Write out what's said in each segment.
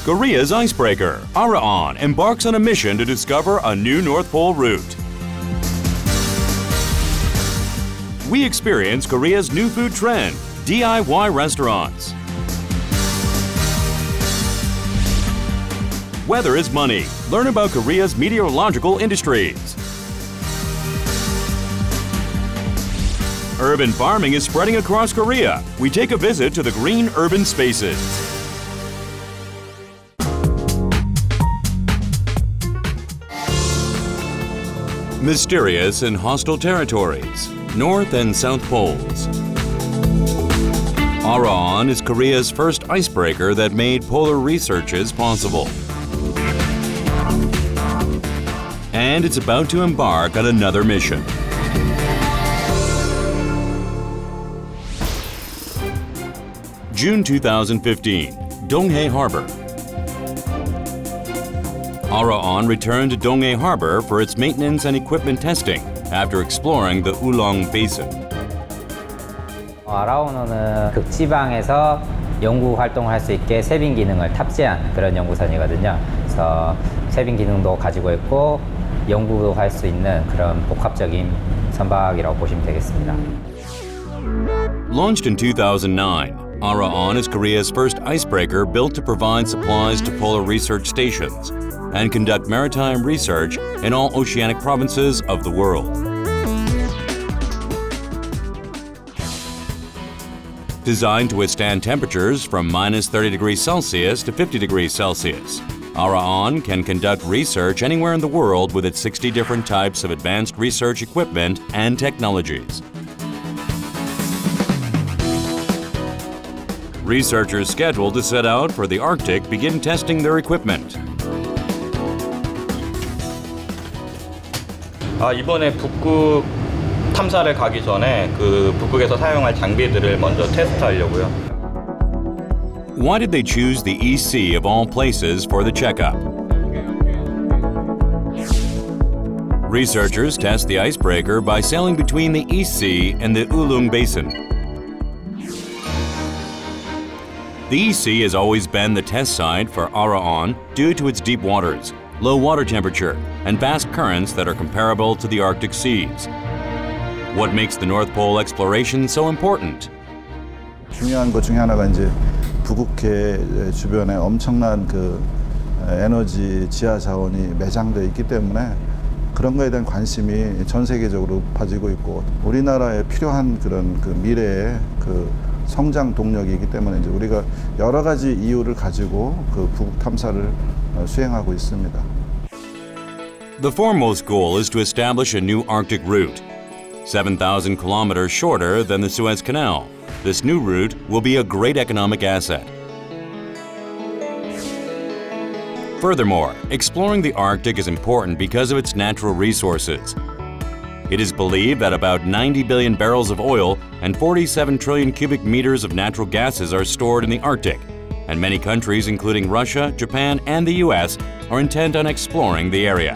Korea's icebreaker, Araon, embarks on a mission to discover a new North Pole route. We experience Korea's new food trend, DIY restaurants. Weather is money. Learn about Korea's meteorological industries. Urban farming is spreading across Korea. We take a visit to the green urban spaces. Mysterious and hostile territories, North and South Poles. Araon is Korea's first icebreaker that made polar researches possible. And it's about to embark on another mission. June 2015, Donghae Harbor. Araon returned to Donghae Harbor for its maintenance and equipment testing after exploring the Ulong Basin. 아라온호는 극지방에서 연구 활동을 할 수 있게 세빙 기능을 탑재한 그런 연구선이거든요. 그래서 세빙 기능도 가지고 있고 연구도 할 수 있는 그런 복합적인 선박이라고 보시면 되겠습니다. Launched in 2009, Araon is Korea's first icebreaker built to provide supplies to polar research stations and conduct maritime research in all oceanic provinces of the world. Designed to withstand temperatures from -30 degrees Celsius to 50 degrees Celsius, Araon can conduct research anywhere in the world with its 60 different types of advanced research equipment and technologies. Researchers scheduled to set out for the Arctic begin testing their equipment. 이번에 북극 탐사를 가기 전에 북극에서 사용할 장비들을 먼저 테스트하려고요. Why did they choose the EC of all places for the checkup? Researchers test the icebreaker by sailing between the EC and the Ulong Basin. The EC has always been the test site for Araon due to its deep waters, low water temperature, and vast currents that are comparable to the Arctic seas. What makes the North Pole exploration so important? 중요한 것 중에 하나가 이제 북극해 주변에 엄청난 에너지 지하 자원이 매장되어 있기 때문에 그런 거에 대한 관심이 전 세계적으로 높아지고 있고 우리나라에 필요한 그런 미래의 성장 동력이기 때문에 이제 우리가 여러 가지 이유를 가지고 북극 탐사를 수행하고 있습니다. The foremost goal is to establish a new Arctic route, 7,000 kilometers shorter than the Suez Canal. This new route will be a great economic asset. Furthermore, exploring the Arctic is important because of its natural resources. It is believed that about 90 billion barrels of oil and 47 trillion cubic meters of natural gases are stored in the Arctic, and many countries, including Russia, Japan, and the US, are intent on exploring the area.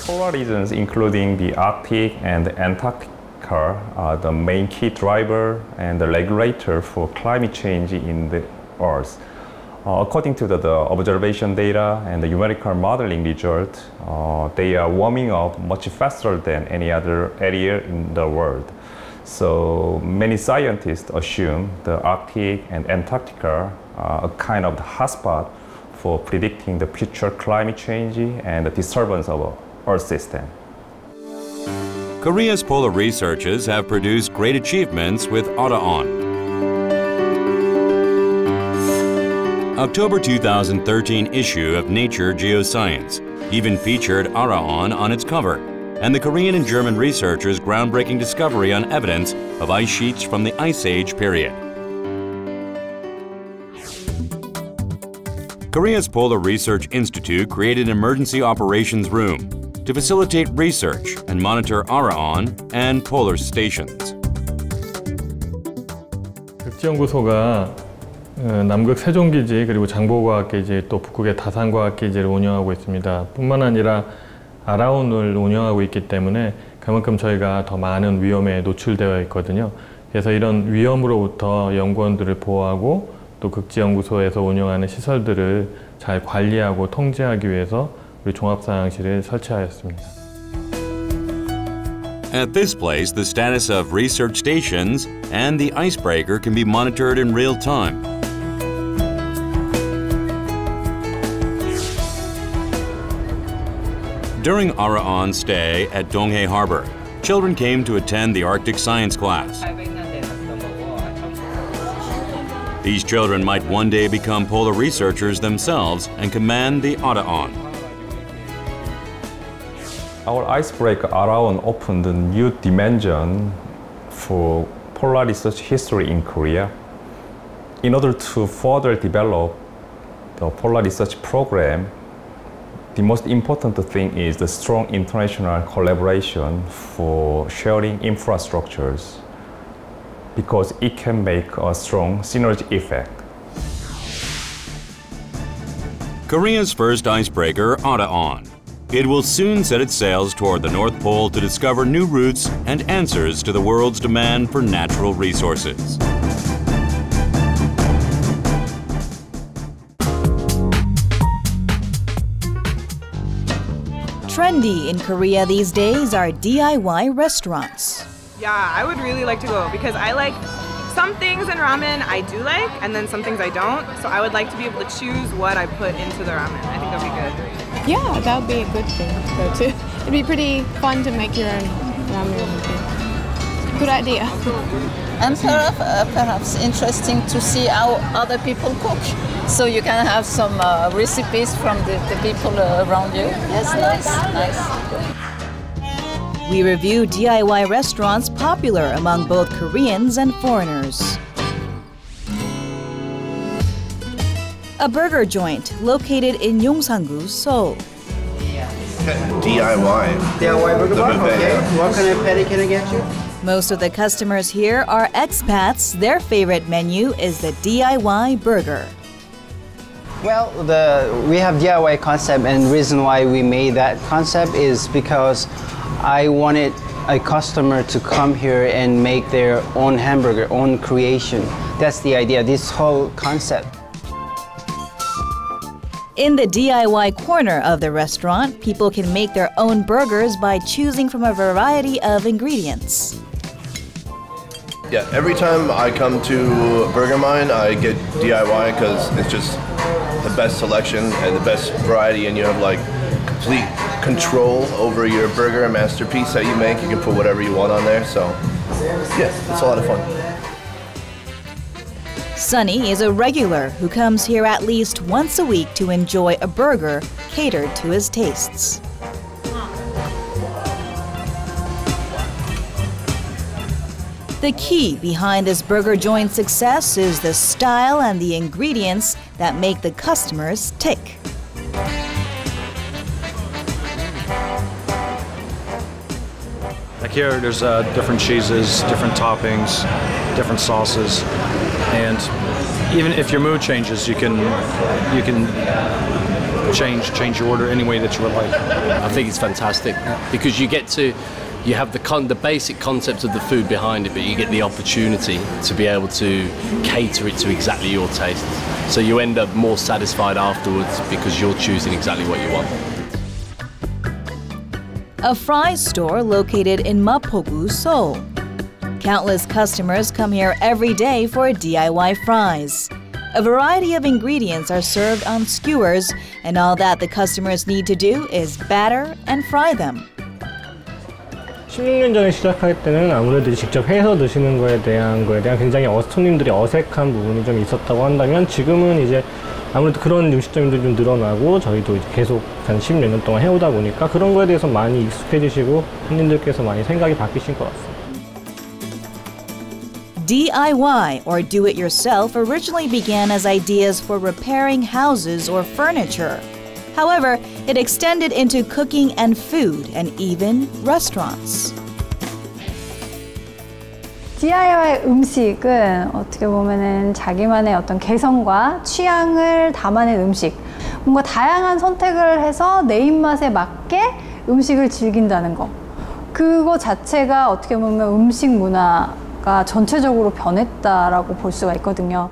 Polar regions, including the Arctic and Antarctica, are the main key driver and the regulator for climate change in the Earth. According to the observation data and the numerical modeling result, they are warming up much faster than any other area in the world. So many scientists assume the Arctic and Antarctica are a kind of the hotspot for predicting the future climate change and the disturbance of our Earth system. Korea's polar researchers have produced great achievements with Araon. October 2013 issue of Nature Geoscience even featured Araon on its cover, and the Korean and German researchers' groundbreaking discovery on evidence of ice sheets from the Ice Age period. Korea's Polar Research Institute created an emergency operations room to facilitate research and monitor Araon and polar stations. 극지연구소가 남극 세종기지 그리고 장보고학기지 또 북극의 다산과학기지를 운영하고 있습니다. 뿐만 아니라 아라온을 운영하고 있기 때문에 그만큼 저희가 더 많은 위험에 노출되어 있거든요. 그래서 이런 위험으로부터 연구원들을 보호하고 또 극지연구소에서 운영하는 시설들을 잘 관리하고 통제하기 위해서 우리 종합사양실을 설치하였습니다. At this place, the status of research stations and the icebreaker can be monitored in real time. During Araon's stay at Donghae Harbor, children came to attend the Arctic science class. These children might one day become polar researchers themselves and command the Araon. Our icebreaker Araon opened a new dimension for polar research history in Korea. In order to further develop the polar research program, the most important thing is the strong international collaboration for sharing infrastructures, because it can make a strong synergy effect. Korea's first icebreaker, Araon. It will soon set its sails toward the North Pole to discover new routes and answers to the world's demand for natural resources. Trendy in Korea these days are DIY restaurants. Yeah, I would really like to go because I like some things in ramen I do like, and then some things I don't. So I would like to be able to choose what I put into the ramen. I think that would be good. Yeah, that would be a good thing to go to. It'd be pretty fun to make your own ramen. Good idea. And perhaps interesting to see how other people cook. So you can have some recipes from the people around you. Yes, nice. We review DIY restaurants popular among both Koreans and foreigners. A burger joint located in Yongsan-gu, Seoul. DIY burger bar? Okay. What kind of patty can I get you? Most of the customers here are expats. Their favorite menu is the DIY burger. Well, we have DIY concept, and the reason why we made that concept is because I wanted a customer to come here and make their own hamburger, own creation. That's the idea, this whole concept. In the DIY corner of the restaurant, people can make their own burgers by choosing from a variety of ingredients. Yeah, every time I come to Burger Mine, I get DIY because it's just the best selection and the best variety, and you have like complete control over your burger masterpiece that you make. You can put whatever you want on there, so yeah, it's a lot of fun. Sunny is a regular who comes here at least once a week to enjoy a burger catered to his tastes. The key behind this burger joint's success is the style and the ingredients that make the customers tick. Like here, there's different cheeses, different toppings, different sauces, and even if your mood changes, you can change your order any way that you would like. I think it's fantastic because you have the basic concept of the food behind it, but you get the opportunity to be able to cater it to exactly your taste. So you end up more satisfied afterwards because you're choosing exactly what you want. A fry store located in Mapogu, Seoul. Countless customers come here every day for DIY fries. A variety of ingredients are served on skewers, and all that the customers need to do is batter and fry them. 16년 전에 시작할 때는 아무래도 직접 해서 드시는 거에 대한 굉장히 손님들이 어색한 부분이 좀 있었다고 한다면, 지금은 이제 아무래도 그런 음식점들이 좀 늘어나고 저희도 이제 계속 한 10몇 년 동안 해오다 보니까 그런 거에 대해서 많이 익숙해지시고 손님들께서 많이 생각이 바뀌신 것 같습니다. DIY, or do-it-yourself, originally began as ideas for repairing houses or furniture. However, it extended into cooking and food, and even restaurants. DIY 음식은 어떻게 보면은 자기만의 어떤 개성과 취향을 담아낸 음식, 뭔가 다양한 선택을 해서 내 입맛에 맞게 음식을 즐긴다는 거, 그거 자체가 어떻게 보면 음식 문화가 전체적으로 변했다라고 볼 수가 있거든요.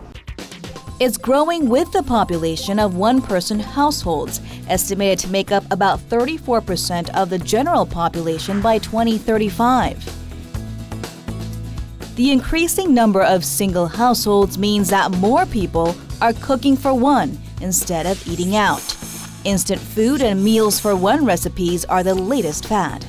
It's growing with the population of one-person households, estimated to make up about 34% of the general population by 2035. The increasing number of single households means that more people are cooking for one instead of eating out. Instant food and meals for one recipes are the latest fad.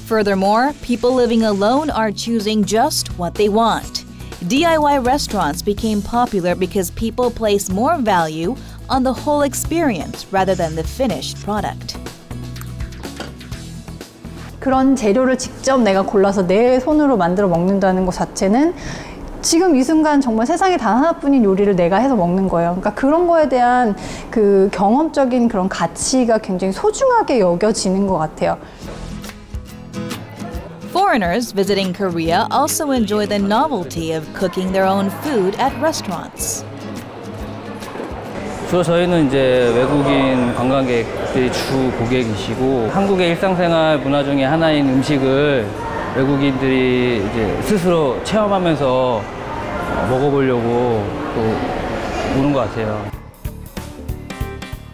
Furthermore, people living alone are choosing just what they want. DIY restaurants became popular because people place more value on the whole experience rather than the finished product. 그런 재료를 직접 내가 골라서 내 손으로 만들어 먹는다는 것 자체는 지금 이 순간 정말 세상에 단 하나뿐인 요리를 내가 해서 먹는 거예요. 그러니까 그런 거에 대한 그 경험적인 그런 가치가 굉장히 소중하게 여겨지는 것 같아요. Foreigners visiting Korea also enjoy the novelty of cooking their own food at restaurants. 주로 저희는 이제 외국인 관광객들이 주 고객이시고 한국의 일상생활 문화 중에 하나인 음식을 외국인들이 이제 스스로 체험하면서 먹어보려고 또 오는 것 같아요.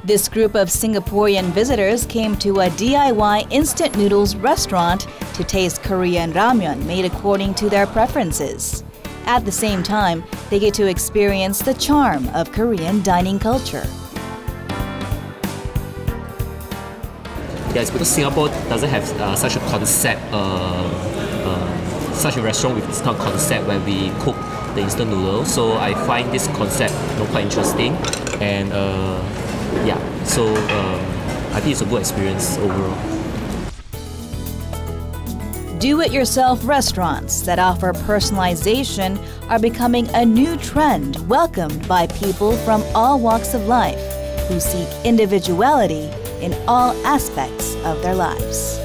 This group of Singaporean visitors came to a DIY instant noodles restaurant to taste Korean ramen made according to their preferences. At the same time, they get to experience the charm of Korean dining culture. Yeah, it's because Singapore doesn't have such a concept, such a restaurant with this kind of concept where we cook the instant noodles. So I find this concept quite interesting, and yeah, so I think it's a good experience overall. Do-it-yourself restaurants that offer personalization are becoming a new trend welcomed by people from all walks of life who seek individuality in all aspects of their lives.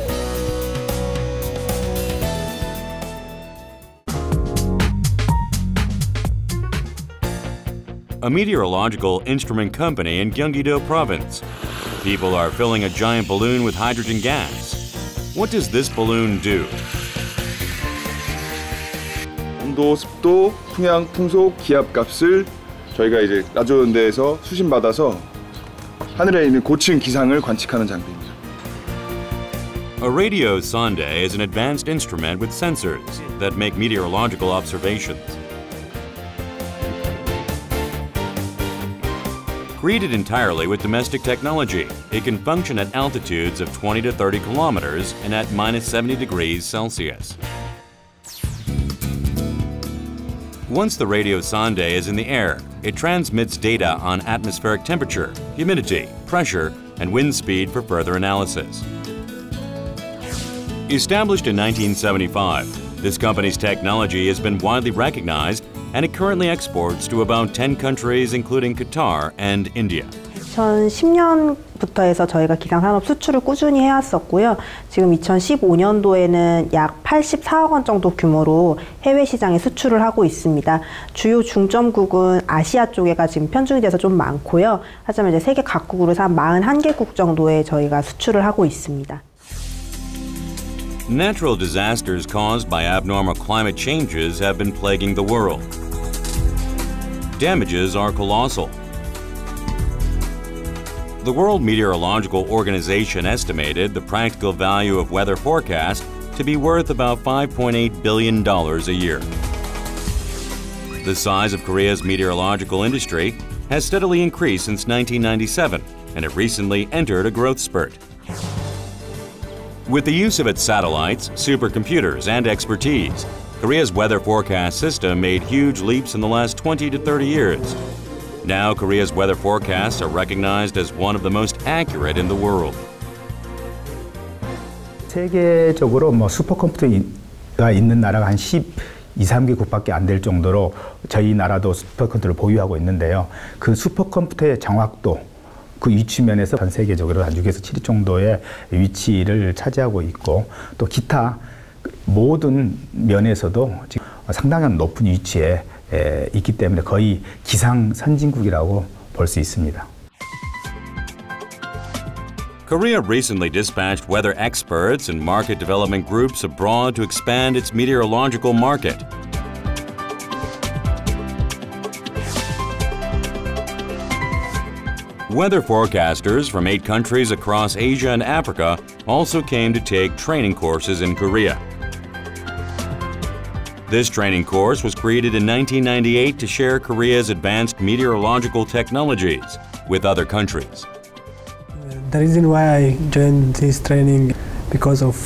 A meteorological instrument company in Gyeonggi-do Province. People are filling a giant balloon with hydrogen gas. What does this balloon do? 온도, 습도, 풍향, 풍속, 기압값을 저희가 이제 라디오연대에서 수신받아서 하늘에 있는 고층 기상을 관측하는 장비입니다. A radio sonde is an advanced instrument with sensors that make meteorological observations. Created entirely with domestic technology, it can function at altitudes of 20 to 30 kilometers and at minus 70 degrees Celsius. Once the radio sonde is in the air, it transmits data on atmospheric temperature, humidity, pressure, and wind speed for further analysis. Established in 1975, this company's technology has been widely recognized, and it currently exports to about 10 countries including Qatar and India. 2010년부터 해서 저희가 기상산업 수출을 꾸준히 해왔었고요. 지금 2015년도에는 약 84억 원 정도 규모로 해외 시장에 수출을 하고 있습니다. 주요 중점국은 아시아 쪽에가 지금 편중이 돼서 좀 많고요. 하지만 이제 세계 각국으로 한 41개국 정도에 저희가 수출을 하고 있습니다. Natural disasters caused by abnormal climate changes have been plaguing the world. Damages are colossal. The World Meteorological Organization estimated the practical value of weather forecast to be worth about $5.8 billion a year. The size of Korea's meteorological industry has steadily increased since 1997, and it recently entered a growth spurt. With the use of its satellites, supercomputers, and expertise, Korea's weather forecast system made huge leaps in the last 20 to 30 years. Now, Korea's weather forecasts are recognized as one of the most accurate in the world. 세계적으로 슈퍼컴퓨터가 있는 나라가 한 12~13개국밖에 안 될 정도로 저희 나라도 슈퍼컴퓨터를 보유하고 있는데요. 그 슈퍼컴퓨터의 정확도, 그 위치 면에서 전 세계적으로 한 6에서 7위 정도의 위치를 차지하고 있고 또 기타 모든 면에서도 지금 상당한 높은 위치에 있기 때문에 거의 기상 선진국이라고 볼 수 있습니다. Korea recently dispatched weather experts and market development groups abroad to expand its meteorological market. Weather forecasters from 8 countries across Asia and Africa also came to take training courses in Korea. This training course was created in 1998 to share Korea's advanced meteorological technologies with other countries. The reason why I joined this training because of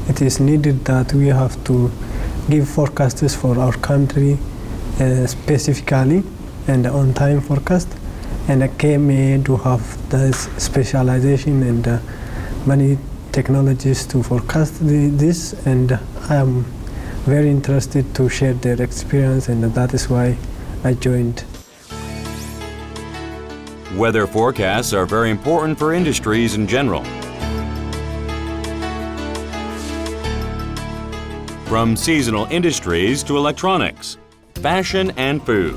it is needed that we have to give forecasts for our country specifically and on-time forecast. And I came here to have this specialization and many technologies to forecast this, and I am very interested to share their experience, and that is why I joined. Weather forecasts are very important for industries in general. From seasonal industries to electronics, fashion and food,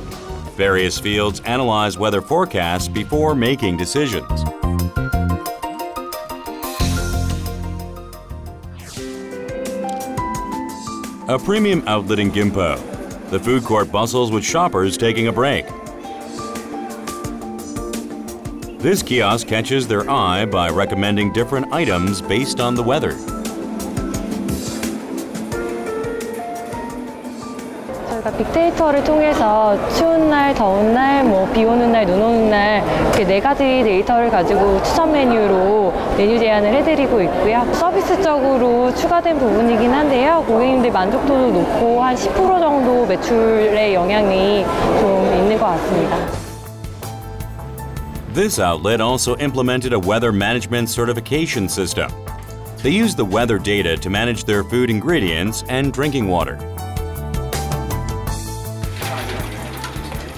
various fields analyze weather forecasts before making decisions. A premium outlet in Gimpo, the food court bustles with shoppers taking a break. This kiosk catches their eye by recommending different items based on the weather. 저희가 빅데이터를 통해서 추운 날, 더운 날, 비 오는 날, 눈 오는 날 이렇게 4가지 데이터를 가지고 추천 메뉴로 메뉴 제안을 해드리고 있고요. 서비스적으로 추가된 부분이긴 한데요. 고객님들 만족도도 높고 한 10% 정도 매출의 영향이 좀 있는 것 같습니다. This outlet also implemented a weather management certification system. They use the weather data to manage their food ingredients and drinking water.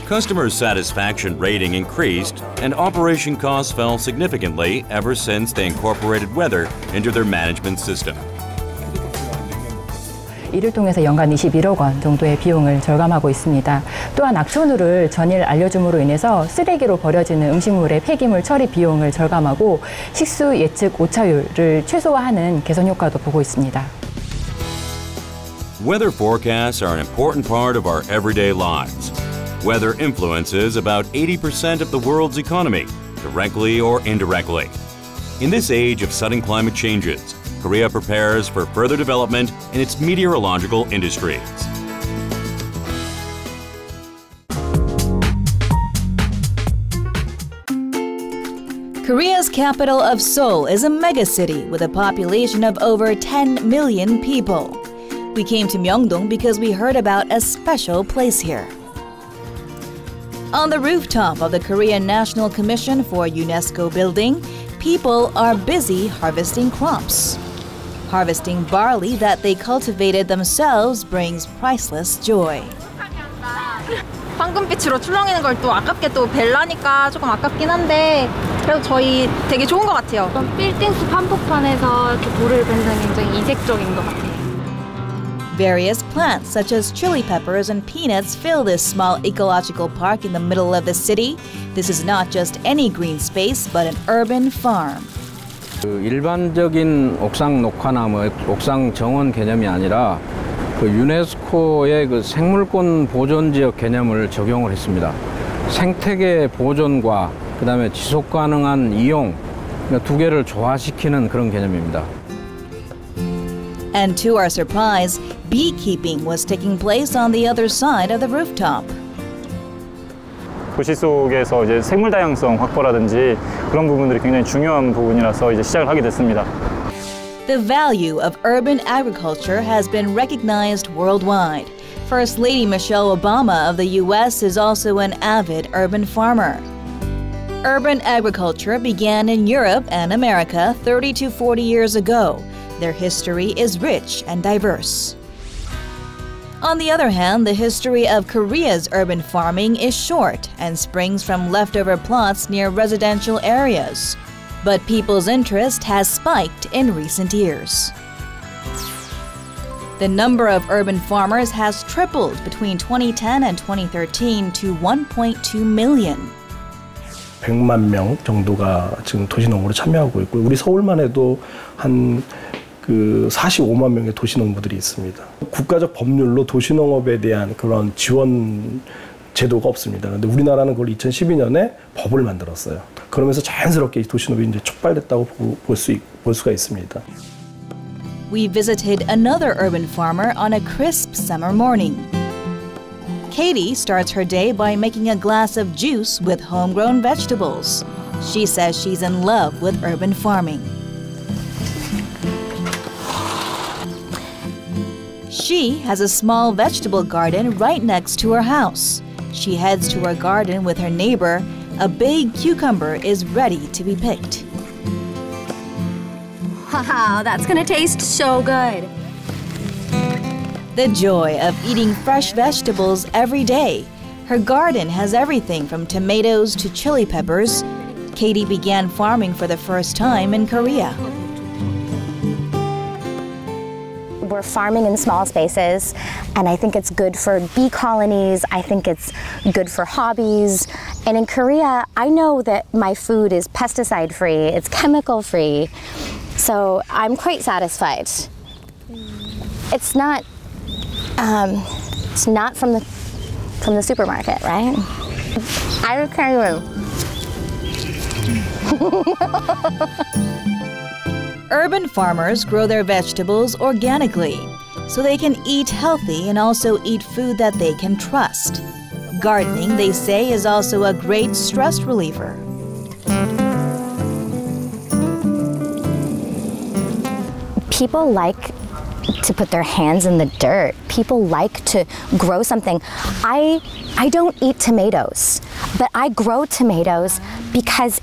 Customer satisfaction rating increased and operation costs fell significantly ever since they incorporated weather into their management system. 이를 통해서 연간 21억 원 정도의 비용을 절감하고 있습니다. 또한 악천후를 전일 알려줌으로 인해서 쓰레기로 버려지는 음식물의 폐기물 처리 비용을 절감하고 식수 예측 오차율을 최소화하는 개선 효과도 보고 있습니다. Weather forecasts are an important part of our everyday lives. Weather influences about 80% of the world's economy, directly or indirectly. In this age of sudden climate changes, Korea prepares for further development in its meteorological industries. Korea's capital of Seoul is a megacity with a population of over 10 million people. We came to Myeongdong because we heard about a special place here. On the rooftop of the Korean National Commission for UNESCO building, people are busy harvesting crops. Harvesting barley that they cultivated themselves brings priceless joy. 황금빛으로 출렁이는 걸 또 아깝게 또 벨라니까 조금 아깝긴 한데 그래도 저희 되게 좋은 것 같아요. 빌딩숲 한복판에서 이렇게 돌을 벤다는 굉장히 이색적인 것 같아요. Various plants such as chili peppers and peanuts fill this small ecological park in the middle of the city. This is not just any green space, but an urban farm. 일반적인 옥상 녹화나무, 옥상 정원 개념이 아니라 유네스코의 생물권 보존 지역 개념을 적용을 했습니다. 생태계 보존과 그다음에 지속 가능한 이용 두 개를 조화시키는 그런 개념입니다. And to our surprise, beekeeping was taking place on the other side of the rooftop. 도시 속에서 이제 생물 다양성 확보라든지 그런 부분들이 굉장히 중요한 부분이라서 이제 시작을 하게 됐습니다. The value of urban agriculture has been recognized worldwide. First Lady Michelle Obama of the U.S. is also an avid urban farmer. Urban agriculture began in Europe and America 30 to 40 years ago. Their history is rich and diverse. On the other hand, the history of Korea's urban farming is short and springs from leftover plots near residential areas. But people's interest has spiked in recent years. The number of urban farmers has tripled between 2010 and 2013 to 1.2 million. 100만 명 정도가 지금 도시농업으로 참여하고 있고 우리 서울만 해도 한 45만 명의 도시농부들이 있습니다. 국가적 법률로 도시농업에 대한 그런 지원 제도가 없습니다. 그런데 우리나라는 그걸 2012년에 법을 만들었어요. 그러면서 자연스럽게 도시농업이 이제 촉발됐다고 볼 수가 있습니다. We visited another urban farmer on a crisp summer morning. Katie starts her day by making a glass of juice with homegrown vegetables. She says she's in love with urban farming. She has a small vegetable garden right next to her house. She heads to her garden with her neighbor. A big cucumber is ready to be picked. Wow, that's gonna taste so good. The joy of eating fresh vegetables every day. Her garden has everything from tomatoes to chili peppers. Katie began farming for the first time in Korea. We're farming in small spaces, and I think it's good for bee colonies. I think it's good for hobbies. And in Korea, I know that my food is pesticide-free, it's chemical-free. So I'm quite satisfied. It's not from the supermarket, right? I can't. Urban farmers grow their vegetables organically, so they can eat healthy and also eat food that they can trust. Gardening, they say, is also a great stress reliever. People like to put their hands in the dirt. People like to grow something. I don't eat tomatoes, but I grow tomatoes because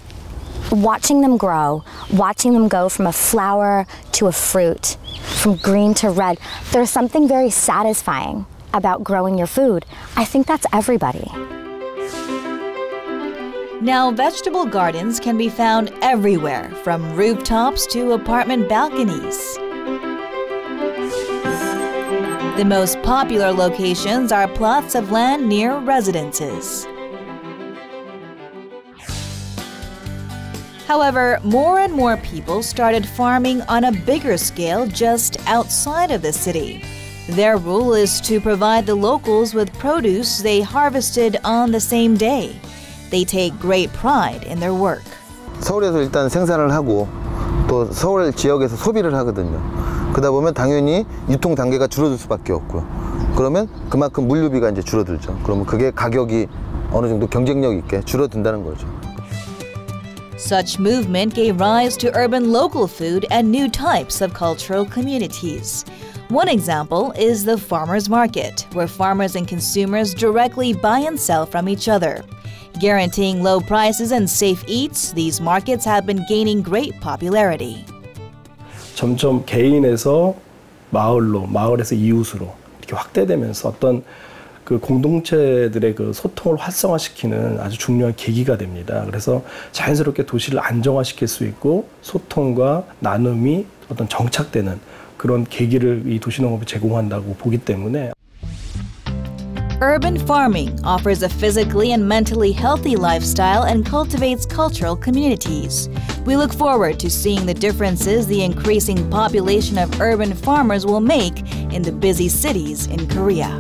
watching them grow, watching them go from a flower to a fruit, from green to red, there's something very satisfying about growing your food. I think that's everybody. Now, vegetable gardens can be found everywhere, from rooftops to apartment balconies. The most popular locations are plots of land near residences. However, more and more people started farming on a bigger scale just outside of the city. Their rule is to provide the locals with produce they harvested on the same day. They take great pride in their work. 서울에서 일단 생산을 하고 또 서울 지역에서 소비를 하거든요. 그러다 보면 당연히 유통 단계가 줄어들 수밖에 없고요. 그러면 그만큼 물류비가 이제 줄어들죠. 그러면 그게 가격이 어느 정도 경쟁력 있게 줄어든다는 거죠. Such movement gave rise to urban local food and new types of cultural communities. One example is the farmers market, where farmers and consumers directly buy and sell from each other. Guaranteeing low prices and safe eats, these markets have been gaining great popularity. 점점 개인에서 마을로, 마을에서 이웃으로 이렇게 확대되면서 어떤 그 공동체들의 그 소통을 활성화시키는 아주 중요한 계기가 됩니다. 그래서 자연스럽게 도시를 안정화시킬 수 있고 소통과 나눔이 어떤 정착되는 그런 계기를 이 도시농업이 제공한다고 보기 때문에 Urban farming offers a physically and mentally healthy lifestyle and cultivates cultural communities. We look forward to seeing the differences the increasing population of urban farmers will make in the busy cities in Korea.